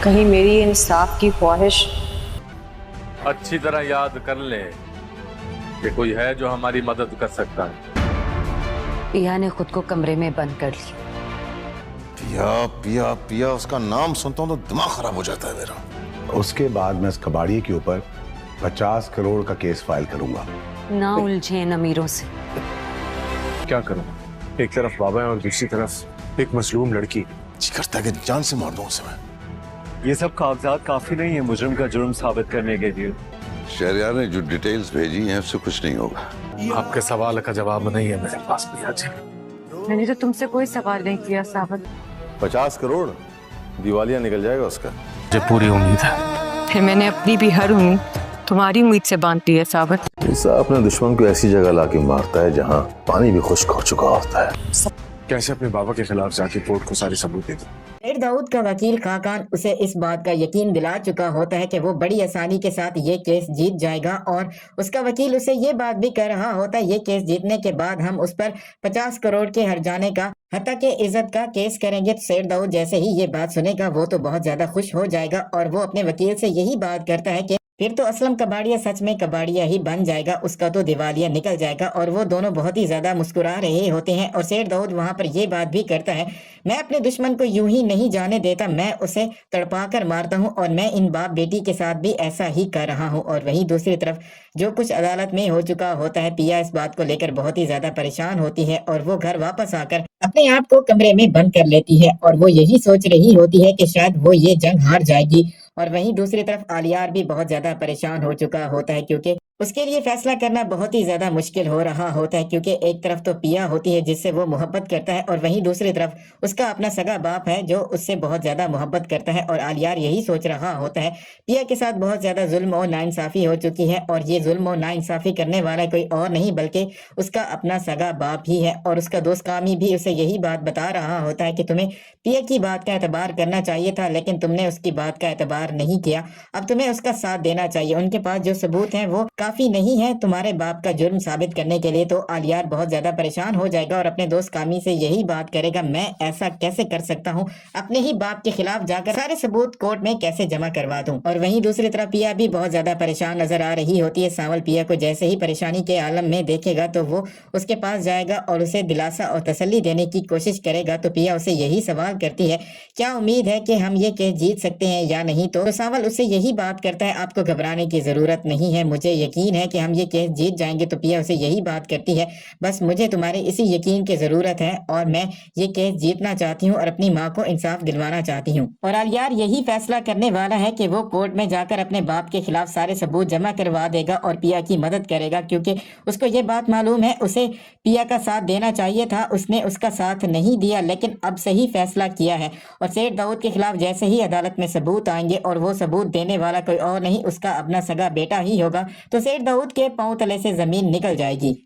कहीं मेरी इंसाफ की ख्वाहिश अच्छी तरह याद कर ले कि कोई है जो हमारी मदद कर सकता है। पिया ने खुद को कमरे में बंद कर ली। पिया पिया पिया उसका नाम सुनता हूं तो दिमाग खराब हो जाता है मेरा। उसके बाद मैं इस कबाड़िए के ऊपर 50 करोड़ का केस फाइल करूंगा। ना उलझे इन अमीरों से। क्या करूं? एक तरफ बाबा है और दूसरी तरफ एक मसलूम लड़की। जी करता है कि जान से मार दूं उसे मैं। ये सब कागजात काफी नहीं है मुजरिम का जुर्म साबित करने के लिए। शहरयार ने जो डिटेल्स भेजी हैं उससे कुछ नहीं होगा। आपके सवाल का जवाब नहीं है मेरे पास पिया जी। मैंने तो तुमसे कोई सवाल नहीं किया साबित। 50 करोड़ दिवालिया निकल जाएगा उसका। मुझे पूरी उम्मीद है। फिर मैंने अपनी भी हर उम्मीद तुम्हारी उम्मीद से बांधती है साबित। ऐसा अपने दुश्मन को ऐसी जगह लाके मारता है जहाँ पानी भी खुश्क हो चुका होता है। कैसे अपने बाबा के खिलाफ जाके कोर्ट को सारे सबूत दे दूं? सैयद दाऊद का वकील खाकान उसे इस बात का यकीन दिला चुका होता है कि वो बड़ी आसानी के साथ ये केस जीत जाएगा और उसका वकील उसे ये बात भी कह रहा होता है ये केस जीतने के बाद हम उस पर 50 करोड़ के हर्जाने का हत्या के इज्जत का केस करेंगे। तो सैयद दाऊद जैसे ही ये बात सुनेगा वो तो बहुत ज्यादा खुश हो जाएगा और वो अपने वकील से यही बात करता है कि फिर तो असलम कबाड़िया सच में कबाड़िया ही बन जाएगा, उसका तो दिवालिया निकल जाएगा। और वो दोनों बहुत ही ज्यादा मुस्कुरा रहे होते हैं और सैयद दाऊद वहां पर ये बात भी करता है, मैं अपने दुश्मन को यूं ही नहीं जाने देता, मैं उसे तड़पा कर मारता हूं और मैं इन बाप बेटी के साथ भी ऐसा ही कर रहा हूं। और वहीं दूसरी तरफ जो कुछ अदालत में हो चुका होता है, पिया इस बात को लेकर बहुत ही ज्यादा परेशान होती है और वो घर वापस आकर अपने आप को कमरे में बंद कर लेती है और वो यही सोच रही होती है कि शायद वो ये जंग हार जाएगी। और वहीं दूसरी तरफ आलियार भी बहुत ज्यादा परेशान हो चुका होता है क्योंकि उसके लिए फैसला करना बहुत ही ज्यादा मुश्किल हो रहा होता है क्योंकि एक तरफ तो पिया होती है जिससे वो मोहब्बत करता है और वहीं दूसरी तरफ उसका अपना सगा बाप है जो उससे बहुत ज्यादा मोहब्बत करता है। और आलियार यही सोच रहा होता है पिया के साथ बहुत ज्यादा जुल्म और नाइंसाफी हो चुकी है और ये जुल्म और नाइंसाफी करने वाला कोई और नहीं बल्कि उसका अपना सगा बाप ही है। और उसका दोस्त कामी भी उसे यही बात बता रहा होता है कि तुम्हें पिया की बात का एतबार करना चाहिए था लेकिन तुमने उसकी बात का एतबार नहीं किया, अब तुम्हें उसका साथ देना चाहिए। उनके पास जो सबूत हैं वो काफी नहीं है तुम्हारे बाप का जुर्म साबित करने के लिए। तो आलियार बहुत ज्यादा परेशान हो जाएगा और अपने दोस्त कामी से यही बात करेगा, मैं ऐसा कैसे कर सकता हूँ, अपने ही बाप के खिलाफ जाकर सारे सबूत कोर्ट में कैसे जमा करवा दूं। और वहीं दूसरी तरफ पिया भी बहुत ज्यादा परेशान नजर आ रही होती है। सांवल पिया को जैसे ही परेशानी के आलम में देखेगा तो वो उसके पास जाएगा और उसे दिलासा और तसल्ली देने की कोशिश करेगा। तो पिया उसे यही सवाल करती है, क्या उम्मीद है कि हम ये केस जीत सकते हैं या नहीं। तो सांवल उससे यही बात करता है, आपको घबराने की जरूरत नहीं है, मुझे यकीन है कि हम ये केस जीत जाएंगे। तो पिया उसे यही बात करती है, बस मुझे तुम्हारे इसी यकीन की जरूरत है और मैं ये केस जीतना चाहती हूँ और अपनी माँ को इंसाफ दिलवाना चाहती हूँ। और आलियार यही फैसला करने वाला है कि वो कोर्ट में जाकर अपने बाप के खिलाफ सारे सबूत जमा करवा देगा और पिया की मदद करेगा क्योंकि उसको ये बात मालूम है उसे पिया का साथ देना चाहिए था, उसने उसका साथ नहीं दिया लेकिन अब सही फैसला किया है। और सैयद दाऊद के खिलाफ जैसे ही अदालत में सबूत आएंगे और वो सबूत देने वाला कोई और नहीं उसका अपना सगा बेटा ही होगा, तो सैयद दाऊद के पांव तले से जमीन निकल जाएगी।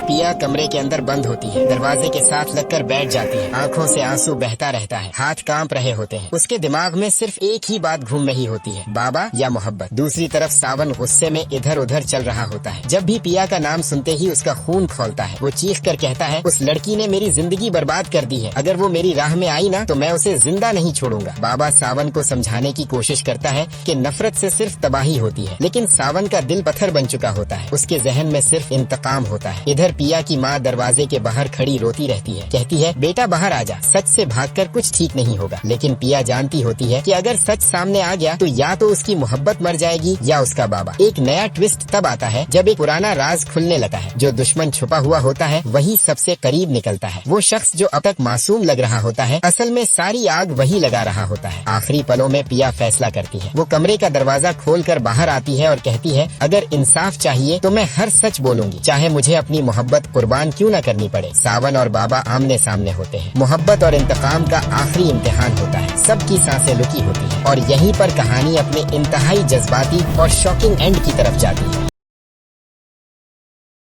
पिया कमरे के अंदर बंद होती है, दरवाजे के साथ लगकर बैठ जाती है, आंखों से आंसू बहता रहता है, हाथ कांप रहे होते हैं। उसके दिमाग में सिर्फ एक ही बात घूम रही होती है, बाबा या मोहब्बत। दूसरी तरफ सावन गुस्से में इधर उधर चल रहा होता है। जब भी पिया का नाम सुनते ही उसका खून खौलता है। वो चीख कर कहता है, उस लड़की ने मेरी जिंदगी बर्बाद कर दी है, अगर वो मेरी राह में आई ना तो मैं उसे जिंदा नहीं छोड़ूंगा। बाबा सावन को समझाने की कोशिश करता है कि नफरत से सिर्फ तबाही होती है, लेकिन सावन का दिल पत्थर बन चुका होता है, उसके जहन में सिर्फ इंतकाम होता है। इधर पिया की माँ दरवाजे के बाहर खड़ी रोती रहती है, कहती है, बेटा बाहर आ जा, सच से भागकर कुछ ठीक नहीं होगा। लेकिन पिया जानती होती है कि अगर सच सामने आ गया तो या तो उसकी मोहब्बत मर जाएगी या उसका बाबा। एक नया ट्विस्ट तब आता है जब एक पुराना राज खुलने लगता है, जो दुश्मन छुपा हुआ होता है वही सबसे करीब निकलता है। वो शख्स जो अब तक मासूम लग रहा होता है असल में सारी आग वही लगा रहा होता है। आखिरी पलों में पिया फैसला करती है, वो कमरे का दरवाजा खोलकर बाहर आती है और कहती है, अगर इंसाफ चाहिए तो मैं हर सच बोलूंगी, चाहे मुझे अपनी मोहब्बत कुर्बान क्यों न करनी पड़े। सावन और बाबा आमने सामने होते हैं। मोहब्बत और इंतकाम का आखिरी इम्तिहान होता है, सबकी सांसें रुकी होती है और यहीं पर कहानी अपने इंतहाई जज्बाती और शॉकिंग एंड की तरफ जाती है।